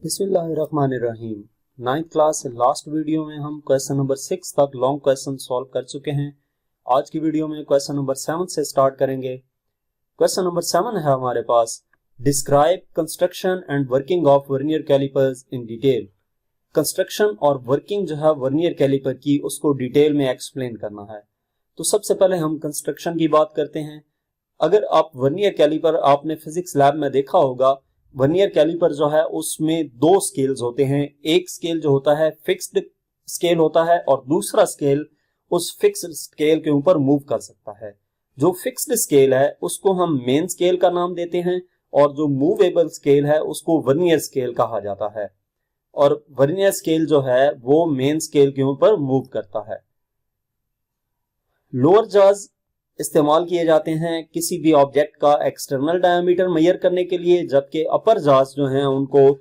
बिस्मिल्लाहिर्रहमानिर्रहीम। 9th class last video में हम क्वेश्चन नंबर 6 तक लॉन्ग क्वेश्चन सॉल्व कर चुके हैं। आज की वीडियो में क्वेश्चन नंबर 7 से स्टार्ट करेंगे। क्वेश्चन नंबर 7 है हमारे पास, describe construction and working of vernier callipers in detail. Construction और वर्किंग जो है वर्नियर कैलिपर की, उसको डिटेल में एक्सप्लेन करना है। तो सबसे पहले हम कंस्ट्रक्शन की बात करते हैं। अगर आप वर्नियर कैलिपर आपने फिजिक्स लैब में देखा होगा, वर्नियर कैलिपर जो है उसमें दो स्केल्स होते हैं। एक स्केल जो होता है फिक्स्ड स्केल होता है और दूसरा स्केल उस फिक्स्ड स्केल के ऊपर मूव कर सकता है। जो फिक्स्ड स्केल है उसको हम मेन स्केल का नाम देते हैं और जो मूवेबल स्केल है उसको वर्नियर स्केल कहा जाता है। और वर्नियर स्केल जो है वो मेन स्केल के ऊपर मूव करता है। लोअर जॉज इस्तेमाल किए जाते हैं किसी भी ऑब्जेक्ट का एक्सटर्नल डायमीटर मेजर करने के लिए, जबकि अपर जॉज जो हैं उनको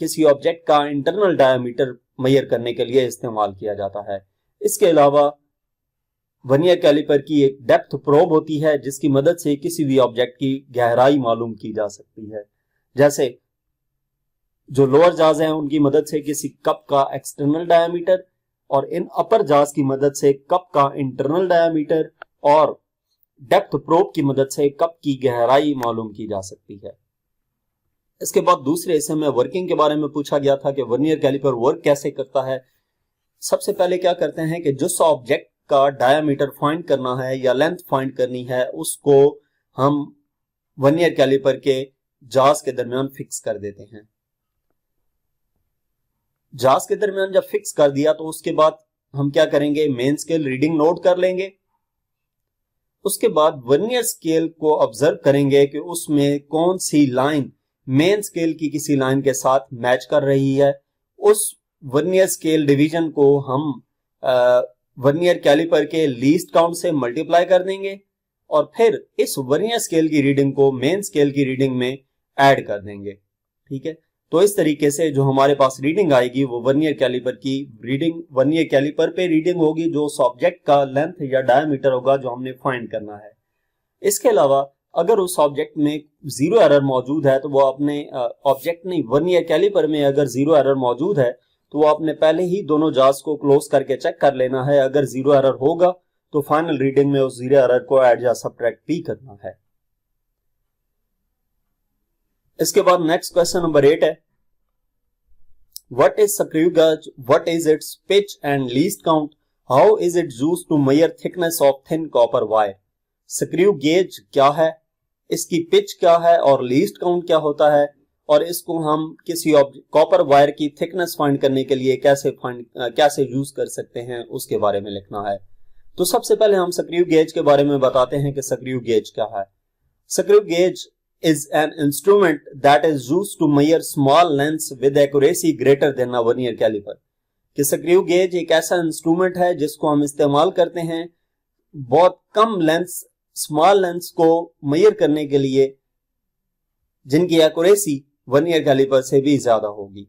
किसी ऑब्जेक्ट का इंटरनल डायमीटर मेजर करने के लिए इस्तेमाल किया जाता है। इसके अलावा वर्नियर कैलिपर की एक डेप्थ प्रोब होती है जिसकी मदद से किसी भी ऑब्जेक्ट की गहराई मालूम की जा सकती है। जैसे जो लोअर जॉज हैं उनकी मदद से किसी कप का एक्सटर्नल डायमीटर और इन अपर जॉज की मदद से कप का इंटरनल डायमीटर और डेप्थ प्रोब की मदद से कप की गहराई मालूम की जा सकती है। इसके बाद दूसरे हिस्से में वर्किंग के बारे में पूछा गया था कि वर्नियर कैलिपर वर्क कैसे करता है। सबसे पहले क्या करते हैं कि जिस ऑब्जेक्ट का डायमीटर फाइंड करना है या लेंथ फाइंड करनी है उसको हम वर्नियर कैलिपर के जॉज के दरमियान फिक्स कर देते हैं। जॉज के दरमियान जब फिक्स कर दिया तो उसके बाद हम क्या करेंगे, मेन स्केल रीडिंग नोट कर लेंगे। उसके बाद वर्नियर स्केल को ऑब्जर्व करेंगे कि उसमें कौन सी लाइन मेन स्केल की किसी लाइन के साथ मैच कर रही है। उस वर्नियर स्केल डिवीजन को हम वर्नियर कैलिपर के लीस्ट काउंट से मल्टीप्लाई कर देंगे और फिर इस वर्नियर स्केल की रीडिंग को मेन स्केल की रीडिंग में ऐड कर देंगे। ठीक है, तो इस तरीके से जो हमारे पास रीडिंग आएगी वो वर्नियर कैलिपर की रीडिंग वर्नियर कैलिपर पे रीडिंग होगी जो उस ऑब्जेक्ट का लेंथ या डायमीटर होगा जो हमने फाइंड करना है। इसके अलावा अगर उस ऑब्जेक्ट में जीरो एरर मौजूद है तो वो अपने ऑब्जेक्ट नहीं, वर्नियर कैलिपर में अगर जीरो एरर मौजूद है तो वो आपने पहले ही दोनों जॉज को क्लोज करके चेक कर लेना है। अगर जीरो एरर होगा तो फाइनल रीडिंग में उस जीरो एरर को ऐड या सब्ट्रैक्ट भी करना है। इसके बाद नेक्स्ट क्वेश्चन नंबर 8 है, What is screw gauge? What is its pitch and least count? How is it used to measure thickness of thin copper wire? Screw gauge क्या है, इसकी पिच क्या है और लीस्ट काउंट क्या होता है और इसको हम किसी कॉपर वायर की थिकनेस फाइंड करने के लिए कैसे यूज कर सकते हैं उसके बारे में लिखना है। तो सबसे पहले हम स्क्रू गेज के बारे में बताते हैं कि स्क्रू गेज क्या है। Screw gauge is an instrument that is used to measure small lengths with accuracy greater than a vernier caliper। कि स्क्रू गेज एक ऐसा इंस्ट्रूमेंट है जिसको हम इस्तेमाल करते हैं बहुत कम लेंथ्स, स्मॉल लेंथ्स को मेजर करने के लिए जिनकी एक्यूरेसी वर्नियर कैलिपर से भी ज्यादा होगी।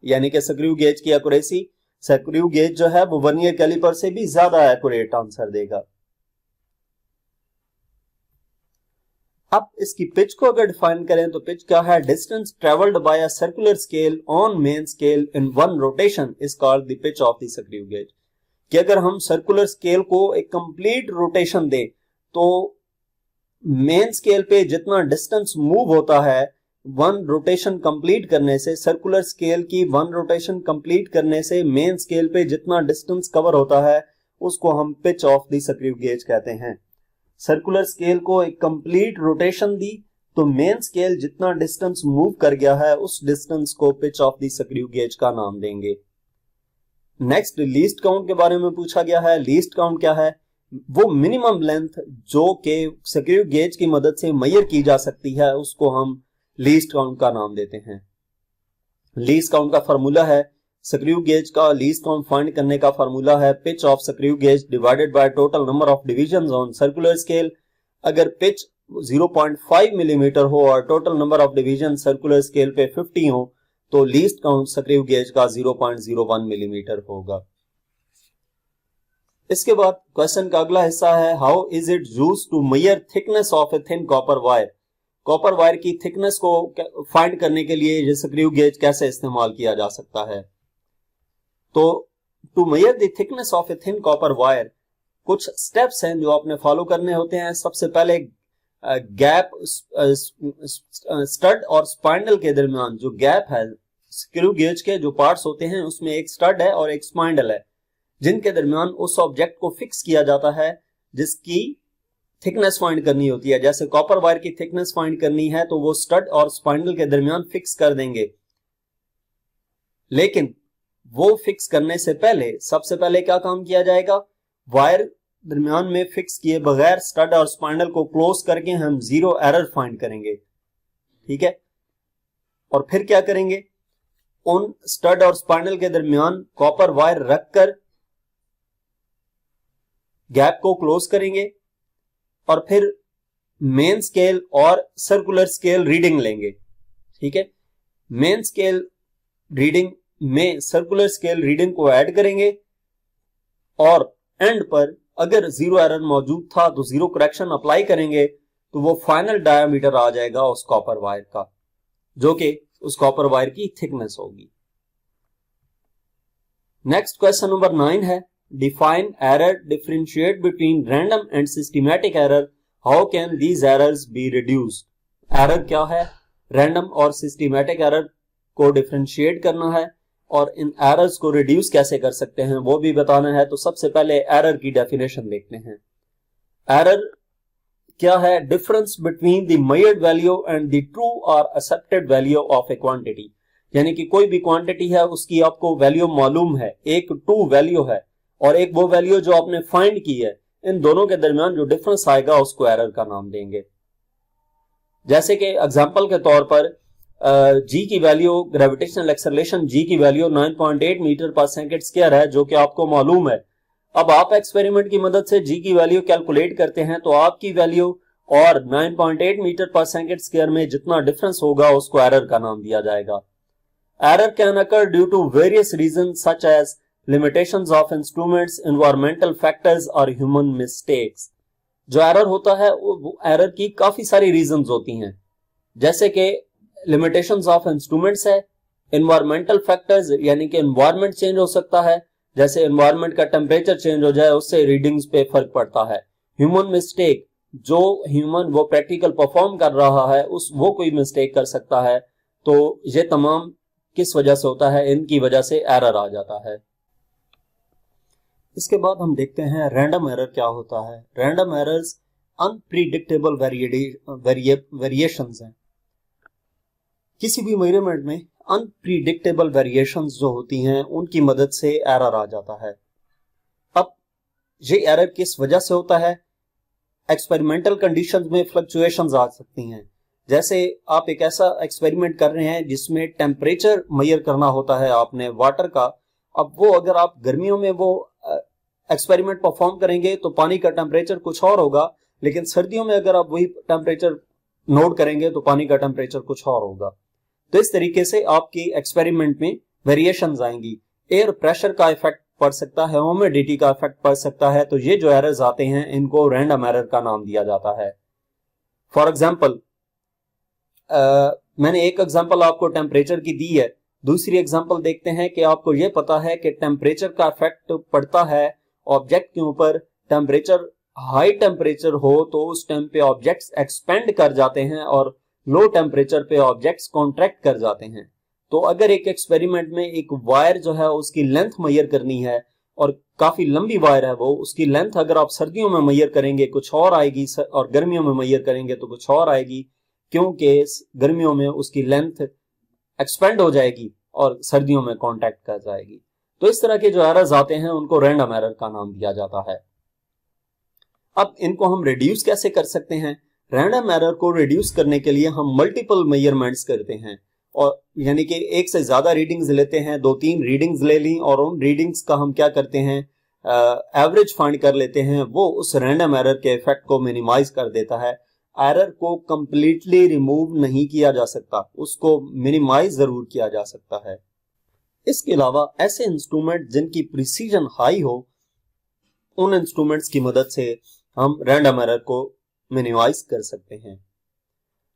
यानी कि स्क्रू गेज की एक्यूरेसी, स्क्रू गेज जो है वो वर्नियर कैलिपर से भी ज्यादा एक्यूरेट आंसर देगा। अब इसकी पिच को अगर डिफाइन करें तो पिच क्या है, distance travelled by a circular scale on main scale in one rotation is called the pitch of the screw gauge. कि अगर हम सर्कुलर स्केल को एक कंप्लीट रोटेशन दें तो मेन स्केल पे जितना डिस्टेंस मूव होता है वन रोटेशन कंप्लीट करने से, सर्कुलर स्केल की वन रोटेशन कंप्लीट करने से मेन स्केल पे जितना डिस्टेंस कवर होता है उसको हम pitch of the screw gauge कहते हैं। सर्कुलर स्केल को एक कंप्लीट रोटेशन दी तो मेन स्केल जितना डिस्टेंस मूव कर गया है उस डिस्टेंस को pitch of the screw gauge का नाम देंगे। नेक्स्ट लीस्ट काउंट के बारे में पूछा गया है। लीस्ट काउंट क्या है, वो मिनिमम लेंथ जो के स्क्रू गेज की मदद से मेजर की जा सकती है उसको हम लीस्ट काउंट का नाम देते हैं। लीस्ट काउंट का फार्मूला है, स्क्रू गेज का लीस्ट काउंट फाइंड करने का फार्मूला है pitch of screw gauge divided by total number of divisions on circular scale. अगर पिच 0.5 मिलीमीटर हो और total number of division circular scale पे 50 हो तो लीस्ट काउंट स्क्रू गेज का 0.01 मिलीमीटर होगा। इसके बाद क्वेश्चन का अगला हिस्सा है, how is it used to measure thickness of a thin copper wire. Copper wire की थिकनेस को फाइंड करने के लिए ये स्क्रू गेज कैसे इस्तेमाल किया जा सकता है। तो to measure the thickness of a thin copper wire कुछ स्टेप्स हैं जो आपने फॉलो करने होते हैं। सबसे पहले गैप स्टड और स्पाइंडल के दरमियान जो गैप है, स्क्रू गेज के जो पार्ट्स होते हैं उसमें एक स्टड है और एक स्पाइंडल है, जिनके दरमियान उस ऑब्जेक्ट को फिक्स किया जाता है जिसकी थिकनेस फाइंड करनी होती है। जैसे कॉपर वायर की थिकनेस फाइंड करनी है तो वो स्टड और स्पाइंडल के दरमियान फिक्स कर देंगे, लेकिन वो फिक्स करने से पहले सबसे पहले क्या काम किया जाएगा, वायर दरमियान में फिक्स किए बगैर स्टड और स्पाइंडल को क्लोज करके हम जीरो एरर फाइंड करेंगे, ठीक है। और फिर क्या करेंगे, उन स्टड और स्पाइंडल के दरमियान कॉपर वायर रखकर गैप को क्लोज करेंगे और फिर मेन स्केल और सर्कुलर स्केल रीडिंग लेंगे, ठीक है। मेन स्केल रीडिंग में सर्कुलर स्केल रीडिंग को ऐड करेंगे और एंड पर अगर जीरो एरर मौजूद था तो जीरो करेक्शन अप्लाई करेंगे, तो वो फाइनल डायामीटर आ जाएगा उस कॉपर वायर का, जो कि उस कॉपर वायर की थिकनेस होगी। नेक्स्ट क्वेश्चन नंबर 9 है, define error, differentiate between random and systematic error, how can these errors be reduced. Error क्या है, रैंडम और सिस्टमैटिक एरर को डिफरेंशिएट करना है और इन एरर्स को रिड्यूस कैसे कर सकते हैं वो भी बताना है। तो सबसे पहले एरर की डेफिनेशन देखते हैं। एरर क्या है, difference between the measured value and the true और accepted value of a quantity, यानी कि कोई भी क्वांटिटी है उसकी आपको वैल्यू मालूम है, एक ट्रू वैल्यू है और एक वो वैल्यू जो आपने फाइंड की है, इन दोनों के दरमियान जो डिफरेंस आएगा उसको एरर का नाम देंगे। जैसे कि एग्जांपल के तौर पर जी की वैल्यू, ग्रेविटेशनल एक्सेलरेशन जी की वैल्यू 9.8 मीटर पर सेकंड स्क्वायर है, जो कि आपको मालूम है। अब आप एक्सपेरिमेंट की मदद से जी की वैल्यू कैलकुलेट करते हैं तो आपकी वैल्यू और 9.8 मीटर पर सेकंड स्क्वायर में जितना डिफरेंस होगा उसको एरर का नाम दिया जाएगा। Error can occur due to various reason such as limitations of instruments, environmental factors और human mistakes। जो एरर होता है वो एरर की काफी सारी रीजंस होती हैं, जैसे कि limitations of instruments है, environmental factors यानी कि environment चेंज हो सकता है, जैसे environment का टेम्परेचर चेंज हो जाए उससे रीडिंग्स पे फर्क पड़ता है। ह्यूमन मिस्टेक, जो ह्यूमन वो प्रैक्टिकल परफॉर्म कर रहा है वो कोई मिस्टेक कर सकता है। तो ये तमाम किस वजह से होता है, इनकी वजह से एरर आ जाता है। इसके बाद हम देखते हैं रैंडम एरर क्या होता है। रैंडम एरर्स अनप्रिडिक्टेबल वेरिएशंस हैं। किसी भी मेजरमेंट में अनप्रिडिक्टेबल वेरिएशंस जो होती हैं उनकी मदद से एरर आ जाता है। अब ये एरर किस वजह से होता है, एक्सपेरिमेंटल कंडीशंस में फ्लक्चुएशंस आ सकती हैं। जैसे आप एक ऐसा एक्सपेरिमेंट कर रहे हैं जिसमें टेम्परेचर मेजर करना होता है आपने वाटर का। अब वो अगर आप गर्मियों में वो एक्सपेरिमेंट परफॉर्म करेंगे तो पानी का टेम्परेचर कुछ और होगा, लेकिन सर्दियों में अगर आप वही टेम्परेचर नोट करेंगे तो पानी का टेम्परेचर कुछ और होगा। तो इस तरीके से आपकी एक्सपेरिमेंट में वेरिएशंस आएंगी। एयर प्रेशर का इफेक्ट पड़ सकता है, ह्यूमिडिटी का इफेक्ट पड़ सकता है। तो ये जो एरर्स आते हैं इनको रैंडम एरर का नाम दिया जाता है। फॉर एग्जाम्पल, मैंने एक एग्जाम्पल आपको टेम्परेचर की दी है, दूसरी एग्जाम्पल देखते हैं कि आपको यह पता है कि टेम्परेचर का इफेक्ट पड़ता है ऑब्जेक्ट के ऊपर। टेम्परेचर हाई टेम्परेचर हो तो उस टाइम पे ऑब्जेक्ट्स एक्सपेंड कर जाते हैं और लो टेम्परेचर पे ऑब्जेक्ट्स कॉन्ट्रैक्ट कर जाते हैं। तो अगर एक एक्सपेरिमेंट में एक वायर जो है उसकी लेंथ मेजर करनी है और काफी लंबी वायर है वो, उसकी लेंथ अगर आप सर्दियों में मेजर करेंगे कुछ और आएगी और गर्मियों में मेजर करेंगे तो कुछ और आएगी, क्योंकि गर्मियों में उसकी लेंथ एक्सपेंड हो जाएगी और सर्दियों में कॉन्टैक्ट कर जाएगी। तो इस तरह के जो एरर्स आते हैं उनको रैंडम एरर का नाम दिया जाता है। अब इनको हम रिड्यूस कैसे कर सकते हैं? रैंडम एरर को रिड्यूस करने के लिए हम मल्टीपल मेजरमेंट्स करते हैं, और यानी कि एक से ज्यादा रीडिंग्स लेते हैं, 2-3 रीडिंग्स ले ली और उन रीडिंग्स का हम क्या करते हैं, एवरेज फाइंड कर लेते हैं। वो उस रैंडम एरर के इफेक्ट को मिनिमाइज कर देता है। एरर को कंप्लीटली रिमूव नहीं किया जा सकता, उसको मिनिमाइज जरूर किया जा सकता है। इसके अलावा ऐसे इंस्ट्रूमेंट जिनकी प्रिसीजन हाई हो, उन इंस्ट्रूमेंट्स की मदद से हम रैंडम एरर को मिनिमाइज कर सकते हैं।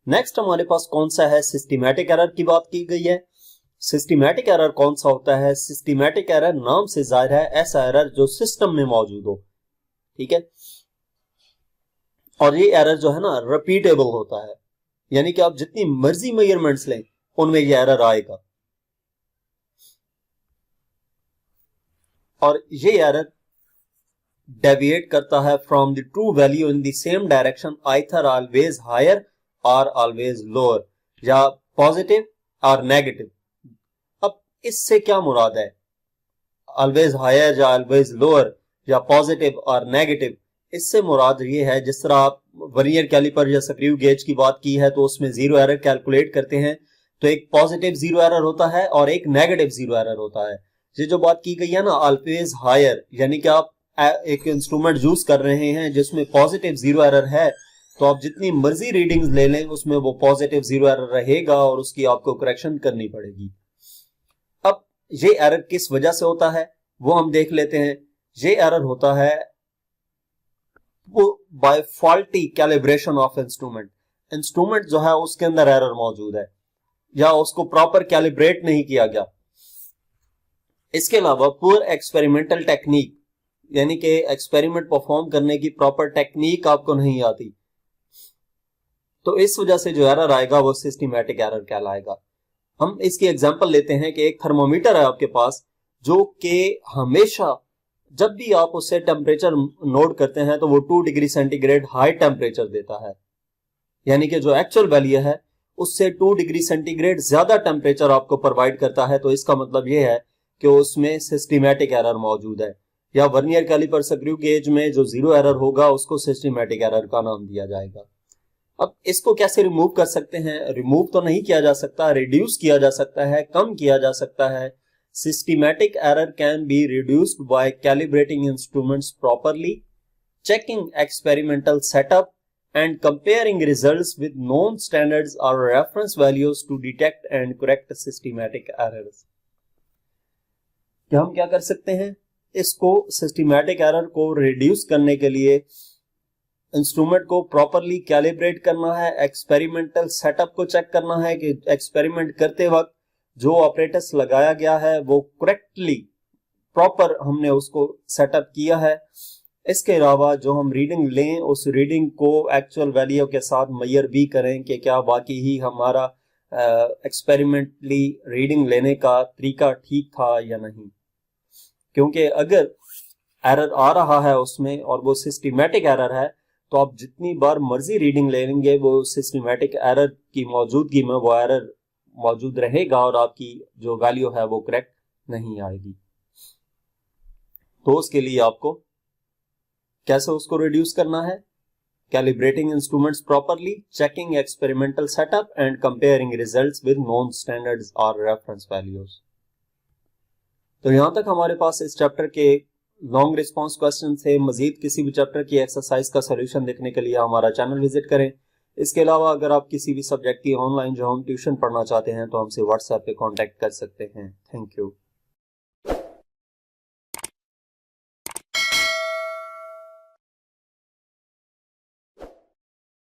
नेक्स्ट हमारे पास कौन सा है, सिस्टमैटिक एरर की बात की गई है। सिस्टमैटिक एरर कौन सा होता है, सिस्टमैटिक एरर नाम से जाहिर है ऐसा एरर जो सिस्टम में मौजूद हो, ठीक है, और ये एरर जो है ना रिपीटेबल होता है, यानी कि आप जितनी मर्जी मेजरमेंट्स लें उनमें ये एरर आएगा, और ये एरर डेविएट करता है from the true value in the same direction, either always higher और ऑलवेज लोअर, या पॉजिटिव और नेगेटिव। अब इससे क्या मुराद है, ऑलवेज हायर या ऑलवेज लोअर या पॉजिटिव और नेगेटिव, इससे मुराद ये है जिस तरह आप वर्नियर कैलिपर या स्क्रू गेज की बात की है तो उसमें जीरो एरर कैलकुलेट करते हैं, तो एक पॉजिटिव जीरो एरर होता है और एक नेगेटिव जीरो एरर होता है। ये जो बात की गई है ना ऑलवेज हायर, यानी कि आप एक इंस्ट्रूमेंट यूज कर रहे हैं जिसमें पॉजिटिव जीरो एरर है, तो आप जितनी मर्जी रीडिंग्स ले लें उसमें वो पॉजिटिव जीरो एरर रहेगा और उसकी आपको करेक्शन करनी पड़ेगी। अब ये एरर किस वजह से होता है वो हम देख लेते हैं। ये एरर होता है वो by faulty calibration of instrument, instrument जो है उसके अंदर एरर मौजूद है या उसको प्रॉपर कैलिब्रेट नहीं किया गया। इसके अलावा पुअर एक्सपेरिमेंटल टेक्निक, यानी कि एक्सपेरिमेंट परफॉर्म करने की प्रॉपर टेक्निक आपको नहीं आती, तो इस वजह से जो एरर आएगा वो सिस्टमैटिक एरर कहलाएगा। हम इसकी एग्जांपल लेते हैं कि एक थर्मोमीटर है आपके पास जो कि हमेशा जब भी आप उससे टेम्परेचर नोट करते हैं तो वो 2 डिग्री सेंटीग्रेड हाई टेम्परेचर देता है, यानी कि जो एक्चुअल वैल्यू है उससे 2 डिग्री सेंटीग्रेड ज्यादा टेम्परेचर आपको प्रोवाइड करता है, तो इसका मतलब ये है कि उसमें सिस्टमैटिक एरर मौजूद है, या वर्नियर कैलिपर स्क्रू गेज में जो जीरो एरर होगा उसको सिस्टमैटिक एरर का नाम दिया जाएगा। अब इसको कैसे रिमूव कर सकते हैं, रिमूव तो नहीं किया जा सकता, रिड्यूस किया जा सकता है, कम किया जा सकता है। Systematic error can be reduced by calibrating instruments properly, checking experimental setup, and comparing results with known standards or reference values to detect and correct systematic errors. क्या हम क्या कर सकते हैं, इसको सिस्टमैटिक एरर को रिड्यूस करने के लिए इंस्ट्रूमेंट को प्रॉपरली कैलिब्रेट करना है, एक्सपेरिमेंटल सेटअप को चेक करना है कि एक्सपेरिमेंट करते वक्त जो ऑपरेटस लगाया गया है वो करेक्टली प्रॉपर हमने उसको सेटअप किया है। इसके अलावा जो हम रीडिंग लें उस रीडिंग को एक्चुअल वैल्यू के साथ मेजर भी करें कि क्या वाकई ही हमारा एक्सपेरिमेंटली रीडिंग लेने का तरीका ठीक था या नहीं, क्योंकि अगर एरर आ रहा है उसमें और वो सिस्टमैटिक एरर है तो आप जितनी बार मर्जी रीडिंग लेंगे वो सिस्टमैटिक एरर की मौजूदगी में वो एरर मौजूद रहेगा और आपकी जो वैल्यू है वो करेक्ट नहीं आएगी। तो उसके लिए आपको कैसे उसको रिड्यूस करना है, calibrating instruments properly, checking experimental setup and comparing results with known standards और रेफरेंस वैल्यूज। तो यहां तक हमारे पास इस चैप्टर के लॉन्ग रिस्पांस क्वेश्चन थे। मजीद किसी भी चैप्टर की एक्सरसाइज का सोल्यूशन देखने के लिए हमारा चैनल विजिट करें। इसके अलावा अगर आप किसी भी सब्जेक्ट की ऑनलाइन जो हम ट्यूशन पढ़ना चाहते हैं तो हमसे व्हाट्सएप पे कांटेक्ट कर सकते हैं। Thank you.